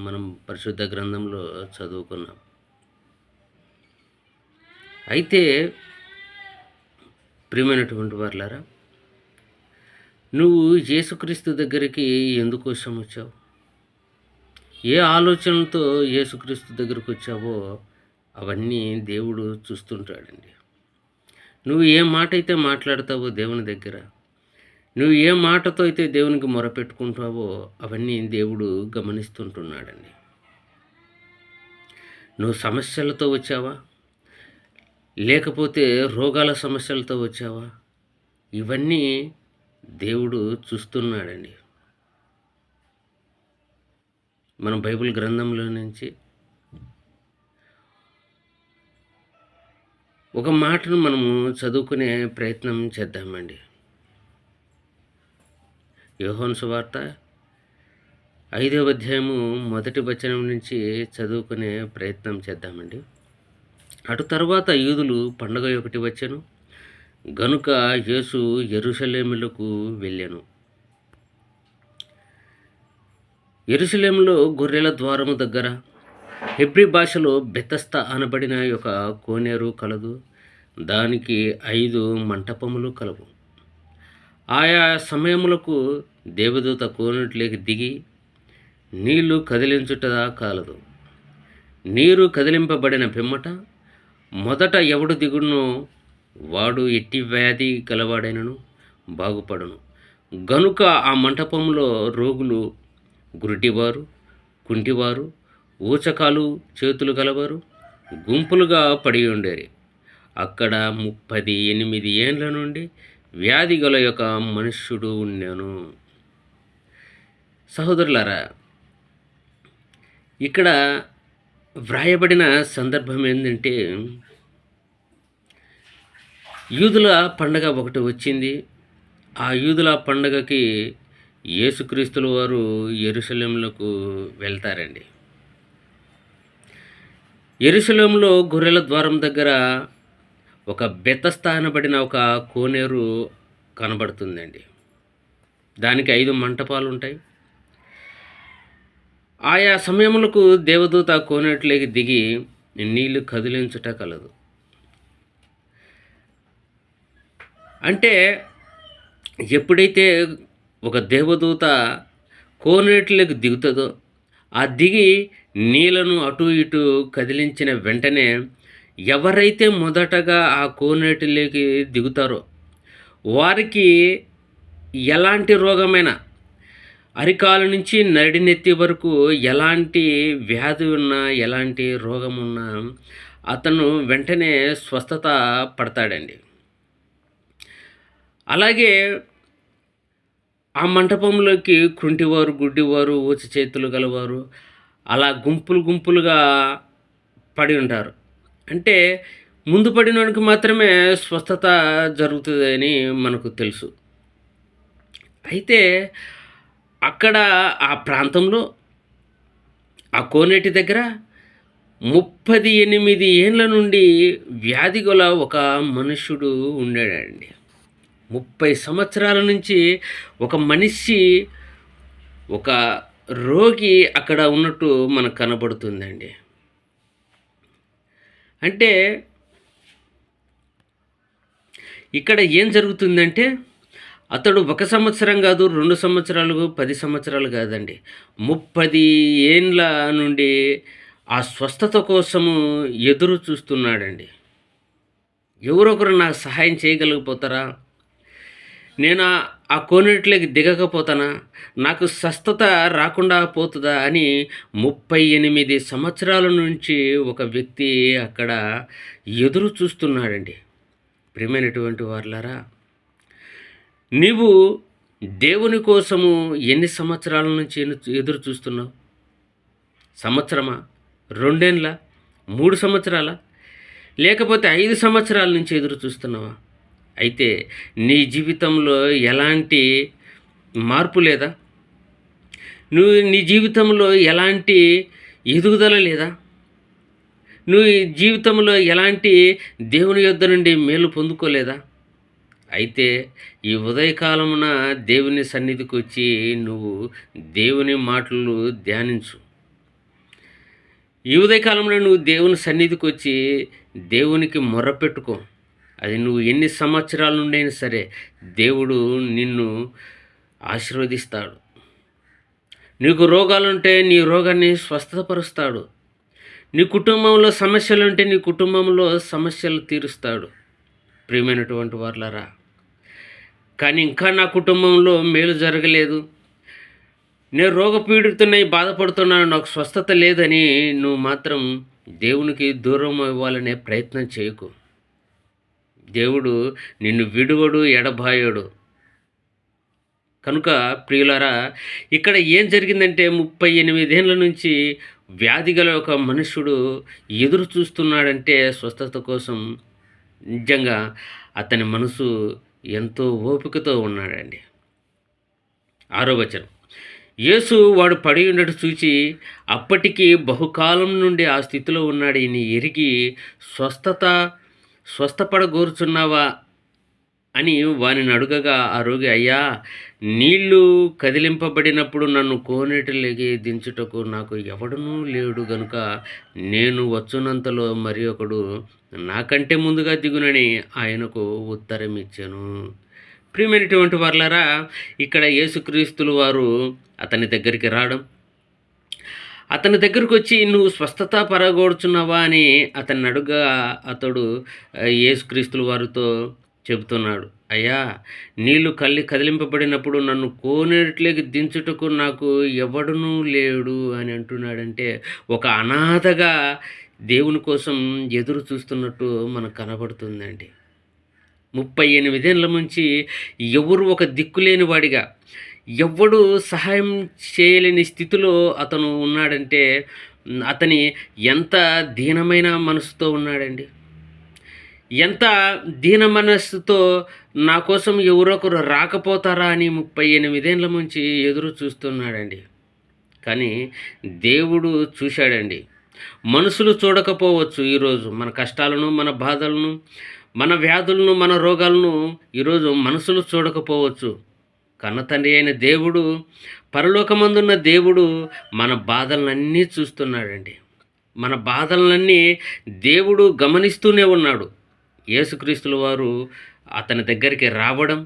మనం పరిశుద్ధ గ్రంథంలో చదువుకున్నాం. అయితే ప్రియమైనటువంటి వారలారా, నువ్వు యేసుక్రీస్తు దగ్గరికి ఎందుకోసం వచ్చావు? ఏ ఆలోచనలతో యేసుక్రీస్తు దగ్గరికి వచ్చావో అవన్నీ దేవుడు చూస్తుంటాడండి. నువ్వు ఏ మాట అయితే మాట్లాడతావో దేవుని దగ్గర, నువ్వు ఏ మాటతో అయితే దేవునికి మొరపెట్టుకుంటావో అవన్నీ దేవుడు గమనిస్తుంటున్నాడండి. నువ్వు సమస్యలతో వచ్చావా? లేకపోతే రోగాల సమస్యలతో వచ్చావా? ఇవన్నీ దేవుడు చూస్తున్నాడండి. మనం బైబిల్ గ్రంథంలో నుంచి ఒక మాటను మనము చదువుకునే ప్రయత్నం చేద్దామండి. యోహాను సువార్త 5వ అధ్యాయము 1వ వచనం నుంచి చదువుకునే ప్రయత్నం చేద్దామండి. అటు తర్వాత యూదులు పండగ ఒకటి వచ్చెను గనుక యేసు యెరూషలేములకు వెళ్ళెను. యెరూషలేములో గొర్రెల ద్వారము దగ్గర హెబ్రీ భాషలో బెతస్తా అనబడిన ఒక కోనేరు కలదు. దానికి 5 మంటపములు కలవు. ఆయా సమయములకు దేవదూత కోనేటిలోకి దిగి నీళ్లు కదిలించుట కాలదు. నీరు కదిలింపబడిన పిమ్మట మొదట ఎవడు దిగునో వాడు ఎట్టి వ్యాధి గలవాడైనను బాగుపడును. గనుక ఆ మంటపంలో రోగులు, గురిటివారు, కుంటివారు, ఊచకాలు చేతులు గలవారు గుంపులుగా పడి ఉండేరి. అక్కడ 38 ఏండ్ల నుండి వ్యాధి గల యొక్క మనుష్యుడు ఉండెను. సహోదరులారా, ఇక్కడ వ్రాయబడిన సందర్భం ఏంటంటే, యూదుల పండగ ఒకటి వచ్చింది. ఆ యూదుల పండగకి యేసుక్రీస్తుల వారు యెరూషలేములకు వెళ్తారండి. యెరూషలేములో గొర్రెల ద్వారం దగ్గర ఒక బెతస్తా అనబడిన ఒక కోనేరు కనబడుతుందండి. దానికి 5 మంటపాలు ఉంటాయి. ఆయా సమయములకు దేవదూత కోనేటిలోకి దిగి నీళ్లు కదిలించుట కలదు. అంటే ఎప్పుడైతే ఒక దేవదూత కోనేటిలోకి దిగుతుందో, ఆ దిగి నీళ్లను అటు ఇటు కదిలించిన వెంటనే ఎవరైతే మొదటగా ఆ కోనేటిలోకి దిగుతారో వారికి ఎలాంటి రోగమైనా, అరికాల నుంచి నడినెత్తి వరకు ఎలాంటి వ్యాధి ఉన్నా, ఎలాంటి రోగం ఉన్నా అతను వెంటనే స్వస్థత పడతాడండి. అలాగే ఆ మంటపంలోకి కుంటివారు, గుడ్డివారు, ఊచ చేతులు గలవారు అలా గుంపులు గుంపులుగా పడి ఉంటారు. అంటే ముందు పడినోనికి మాత్రమే స్వస్థత జరుగుతుందని మనకు తెలుసు. అయితే అక్కడ ఆ ప్రాంతంలో ఆ కోనేటి దగ్గర 38 ఏండ్ల నుండి వ్యాధి గల ఒక మనుష్యుడు ఉండాడండి. 30 సంవత్సరాల నుంచి ఒక మనిషి, ఒక రోగి అక్కడ ఉన్నట్టు మనకు కనబడుతుందండి. అంటే ఇక్కడ ఏం జరుగుతుందంటే, అతడు 1 సంవత్సరం కాదు, 2 సంవత్సరాలు, 10 సంవత్సరాలు కాదండి, 30 ఏండ్ల నుండి ఆ స్వస్థత కోసము ఎదురు చూస్తున్నాడండి. ఎవరొకరు నాకు సహాయం చేయగలిగిపోతారా? నేను ఆ కోనేటిలోకి దిగకపోతానా? నాకు స్వస్థత రాకుండా పోతుందా అని 38 సంవత్సరాల నుంచి ఒక వ్యక్తి అక్కడ ఎదురు చూస్తున్నాడండి. ప్రియమైనటువంటి వారలారా, నీవు దేవుని కోసము ఎన్ని సంవత్సరాల నుంచి ఎదురు చూస్తున్నావు? సంవత్సరమా? 2 ఏండ్ల? 3 సంవత్సరాల? లేకపోతే 5 సంవత్సరాల నుంచి ఎదురు చూస్తున్నావా? అయితే నీ జీవితంలో ఎలాంటి మార్పు లేదా? నీ జీవితంలో ఎలాంటి ఎదుగుదల లేదా? నువ్వు జీవితంలో ఎలాంటి దేవుని యొద్ద నుండి మేలు పొందుకోలేదా? అయితే ఈ ఉదయకాలమున దేవుని సన్నిధికి వచ్చి నువ్వు దేవుని మాటలు ధ్యానించు. ఈ ఉదయకాలంలో నువ్వు దేవుని సన్నిధికి వచ్చి దేవునికి మొర్రపెట్టుకో. అది నువ్వు ఎన్ని సంవత్సరాల నుండి అయినా సరే దేవుడు నిన్ను ఆశీర్వదిస్తాడు. నీకు రోగాలుంటే నీ రోగాన్ని స్వస్థతపరుస్తాడు. నీ కుటుంబంలో సమస్యలుంటే నీ కుటుంబంలో సమస్యలు తీరుస్తాడు. ప్రియమైనటువంటి వారులారా, కానీ ఇంకా నా కుటుంబంలో మేలు జరగలేదు, నేను రోగపీడితున్నై బాధపడుతున్నాను, నాకు స్వస్థత లేదని నువ్వు మాత్రం దేవునికి దూరం ఇవ్వాలనే ప్రయత్నం చేయకు. దేవుడు నిన్ను విడువడు, ఎడబాయడు. కనుక ప్రియులారా, ఇక్కడ ఏం జరిగిందంటే 38 ఏళ్ళ నుంచి వ్యాధి గల ఒక మనుషుడు ఎదురు చూస్తున్నాడంటే స్వస్థత కోసం. నిజంగా అతని మనసు ఎంతో ఓపికతో ఉన్నాడండి. 6వ వచనం, యేసు వాడు పడి ఉండట చూచి అప్పటికి బహుకాలం నుండి ఆ స్థితిలో ఉన్నాడని ఎరిగి స్వస్థపడగోరుచున్నావా అని వానిని అడుగగా, ఆ రోగి, అయ్యా, నీళ్లు కదిలింపబడినప్పుడు నన్ను కోనేటిలోకి దించుటకు నాకు ఎవడనూ లేడు గనుక నేను వచ్చునంతలో మరి ఒకడు నాకంటే ముందుగా దిగునని ఆయనకు ఉత్తరం ఇచ్చాను. ప్రియమైనటువంటి వారులారా, ఇక్కడ యేసుక్రీస్తుల వారు అతని దగ్గరికి రావడం, అతని దగ్గరకు వచ్చి నువ్వు స్వస్థత పరగొడుచున్నావా అని అతన్ని అడుగా అతడు యేసుక్రీస్తుల వారితో చెబుతున్నాడు, అయ్యా, నీళ్లు కదిలింపబడినప్పుడు నన్ను కోనేటిలోకి దించుటకు నాకు ఎవడునూ లేడు అని అంటున్నాడంటే ఒక అనాథగా దేవుని కోసం ఎదురు చూస్తున్నట్టు మనకు కనబడుతుందండి. 38 ఏళ్ళ నుంచి ఎవరు ఒక దిక్కులేని వాడిగా, ఎవ్వడు సహాయం చేయలేని స్థితిలో అతను ఉన్నాడంటే అతని ఎంత దీనమైన మనసుతో ఉన్నాడండి. ఎంత దీన మనస్సుతో నా కోసం ఎవరొకరు రాకపోతారా అని 38 ఏళ్ళ నుంచి ఎదురు చూస్తున్నాడండి. కానీ దేవుడు చూశాడండి. మనుషులు చూడకపోవచ్చు ఈరోజు మన కష్టాలను, మన బాధలను, మన వ్యాధులను, మన రోగాలను ఈరోజు మనుషులు చూడకపోవచ్చు. కన్న తండ్రి అయిన దేవుడు, పరలోకమందున్న దేవుడు మన బాధలన్నీ చూస్తున్నాడండి. మన బాధలన్నీ దేవుడు గమనిస్తూనే ఉన్నాడు. యేసుక్రీస్తుల వారు అతని దగ్గరికి రావడం,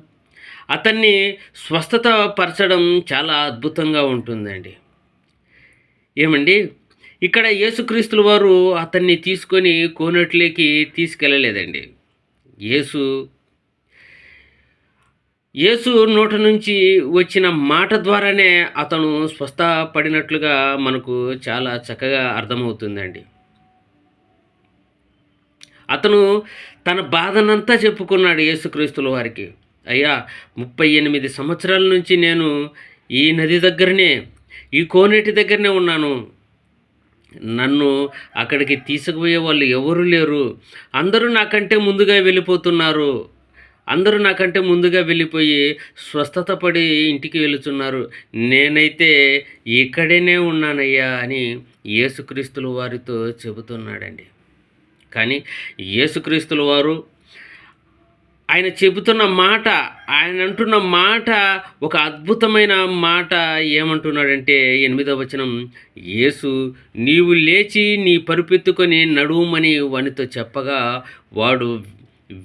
అతన్ని స్వస్థత పరచడం చాలా అద్భుతంగా ఉంటుందండి. ఏమండి, ఇక్కడ యేసుక్రీస్తుల వారు అతన్ని తీసుకొని కోనేటిలోకి తీసుకెళ్ళలేదండి. యేసు నోట నుంచి వచ్చిన మాట ద్వారానే అతను స్వస్థపడినట్లుగా మనకు చాలా చక్కగా అర్థమవుతుందండి. అతను తన బాధనంతా చెప్పుకున్నాడు యేసుక్రీస్తుల వారికి. అయ్యా, 38 సంవత్సరాల నుంచి నేను ఈ నది దగ్గరనే, ఈ కోనేటి దగ్గరనే ఉన్నాను. నన్ను అక్కడికి తీసుకుపోయే వాళ్ళు ఎవరు లేరు. అందరూ నాకంటే ముందుగా వెళ్ళిపోతున్నారు. అందరూ నాకంటే ముందుగా వెళ్ళిపోయి స్వస్థత పడి ఇంటికి వెళుతున్నారు. నేనైతే ఇక్కడనే ఉన్నానయ్యా అని యేసుక్రీస్తుల వారితో చెబుతున్నాడండి. కానీ యేసుక్రీస్తుల వారు ఆయన చెబుతున్న మాట, ఆయన అంటున్న మాట ఒక అద్భుతమైన మాట. ఏమంటున్నాడంటే 8వ వచనం, యేసు నీవు లేచి నీ పరుపెత్తుకొని నడువుమని వానితో చెప్పగా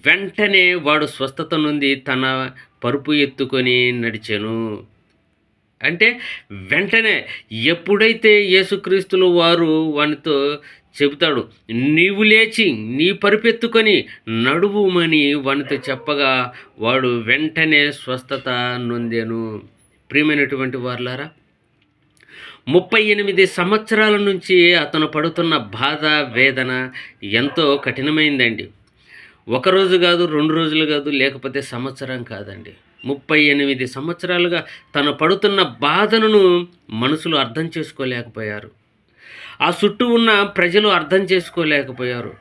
వెంటనే వాడు స్వస్థత నుండి తన పరుపు ఎత్తుకొని నడిచెను. అంటే వెంటనే ఎప్పుడైతే యేసుక్రీస్తుల వారు వానితో చెబుతాడు, నీవు లేచి నీ పరుపెత్తుకొని నడువుమని వానితో చెప్పగా వాడు వెంటనే స్వస్థత నొందెను. ప్రియమైనటువంటి వారులారా, 38 సంవత్సరాల నుంచి అతను పడుతున్న బాధ, వేదన ఎంతో కఠినమైందండి. ఒకరోజు కాదు, 2 రోజులు కాదు, లేకపోతే సంవత్సరం కాదండి. 38 సంవత్సరాలుగా తను పడుతున్న బాధను మనుషులు అర్థం చేసుకోలేకపోయారు. ఆ చుట్టూ ఉన్న ప్రజలు అర్థం చేసుకోలేకపోయారు.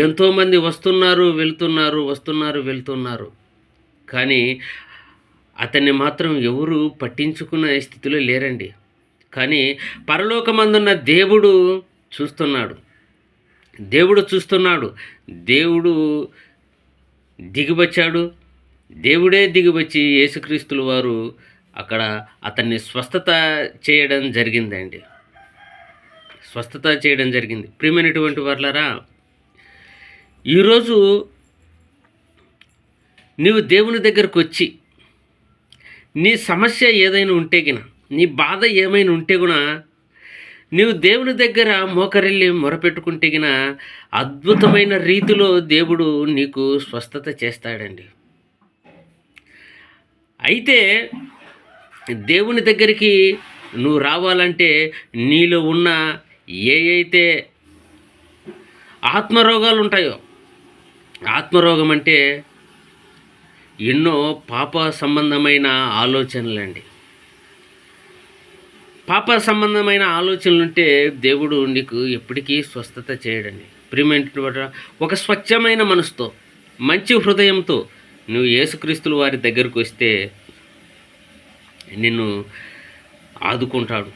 ఎంతోమంది వస్తున్నారు, వెళ్తున్నారు. కానీ అతన్ని మాత్రం ఎవరు పట్టించుకున్న స్థితిలో లేరండి. కానీ పరలోకమందున్న దేవుడు చూస్తున్నాడు. దేవుడు దిగివచ్చాడు. దేవుడే దిగివచ్చి యేసుక్రీస్తుల వారు అక్కడ అతన్ని స్వస్థత చేయడం జరిగిందండి. స్వస్థత చేయడం జరిగింది. ప్రియమైనటువంటి వారలారా, ఈరోజు నీవు దేవుని దగ్గరకు వచ్చి నీ సమస్య ఏదైనా ఉంటే గిన, నీ బాధ ఏమైనా ఉంటే గుణ నీవు దేవుని దగ్గర మోకరిల్లి మొరపెట్టుకుంటే గిన అద్భుతమైన రీతిలో దేవుడు నీకు స్వస్థత చేస్తాడండి. అయితే దేవుని దగ్గరికి నువ్వు రావాలంటే నీలో ఉన్న అయితే ఆత్మరోగాలు ఉంటాయో, ఆత్మరోగం అంటే ఎన్నో పాప సంబంధమైన ఆలోచనలండి. పాప సంబంధమైన ఆలోచనలుంటే దేవుడు నీకు ఎప్పటికీ స్వస్థత చేయడండి. ప్రియమైన ఒక స్వచ్ఛమైన మనసుతో, మంచి హృదయంతో నువ్వు యేసుక్రీస్తుల వారి దగ్గరకు వస్తే నిన్ను ఆదుకుంటాడు,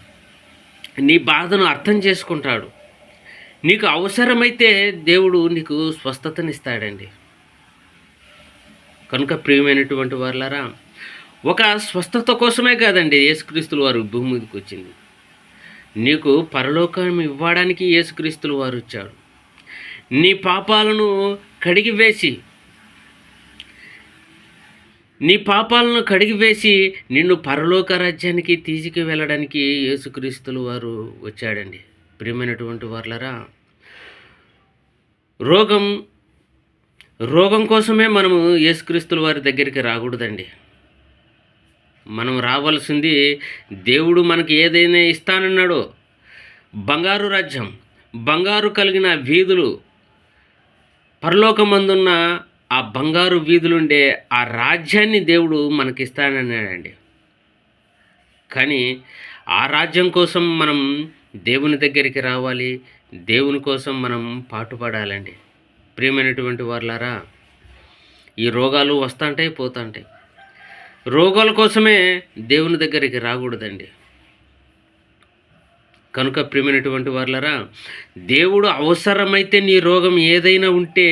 నీ బాధను అర్థం చేసుకుంటాడు. నీకు అవసరమైతే దేవుడు నీకు స్వస్థతనిస్తాడండి. కనుక ప్రియమైనటువంటి వారులారా, ఒక స్వస్థత కోసమే కాదండి యేసుక్రీస్తుల వారు భూమి మీదకి వచ్చింది. నీకు పరలోకం ఇవ్వడానికి యేసుక్రీస్తుల వారు వచ్చాడు. నీ పాపాలను కడిగివేసి నిన్ను పరలోక రాజ్యానికి తీసుకు వెళ్ళడానికి యేసుక్రీస్తుల వారు వచ్చాడండి. ప్రియమైనటువంటి వారులారా, రోగం కోసమే మనము యేసుక్రీస్తుల వారి దగ్గరికి రాకూడదండి. మనం రావాల్సింది దేవుడు మనకి ఏదైనా ఇస్తానన్నాడో, బంగారు రాజ్యం, బంగారు కలిగిన వీధులు, పరలోకమందున్న ఆ బంగారు వీధులుండే ఆ రాజ్యాన్ని దేవుడు మనకిస్తానన్నాడండి. కానీ ఆ రాజ్యం కోసం మనం దేవుని దగ్గరికి రావాలి, దేవుని కోసం మనం పాటుపడాలండి. ప్రియమైనటువంటి వారులారా, ఈ రోగాలు వస్తుంటాయి, పోతుంటాయి. రోగాల కోసమే దేవుని దగ్గరికి రాకూడదండి. కనుక ప్రియమైనటువంటి వారులారా, దేవుడు అవసరమైతే నీ రోగం ఏదైనా ఉంటే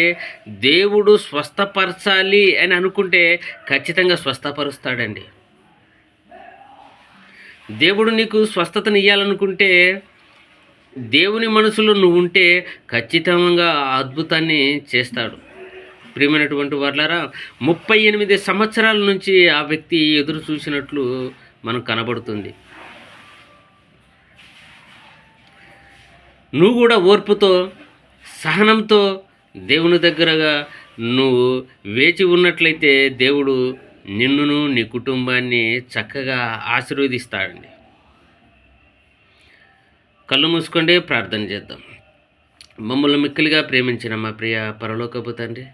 దేవుడు స్వస్థపరచాలి అని అనుకుంటే ఖచ్చితంగా స్వస్థపరుస్తాడండి. దేవుడు నీకు స్వస్థతని ఇవ్వాలనుకుంటే, దేవుని మనసులో నువ్వు ఉంటే ఖచ్చితంగా అద్భుతాన్ని చేస్తాడు. ప్రియమైనటువంటి వారులారా, 38 సంవత్సరాల నుంచి ఆ వ్యక్తి ఎదురు చూసినట్లు మనకు కనబడుతుంది. నువ్వు కూడా ఓర్పుతో, సహనంతో దేవుని దగ్గరగా నువ్వు వేచి ఉన్నట్లయితే దేవుడు నిన్నును నీ కుటుంబాన్ని చక్కగా ఆశీర్వదిస్తాడండి. కళ్ళు మూసుకోండి, ప్రార్థన చేద్దాం. మమ్మల్ని మిక్కిలిగా ప్రేమించిన మా ప్రియ పరలోకపు తండ్రి,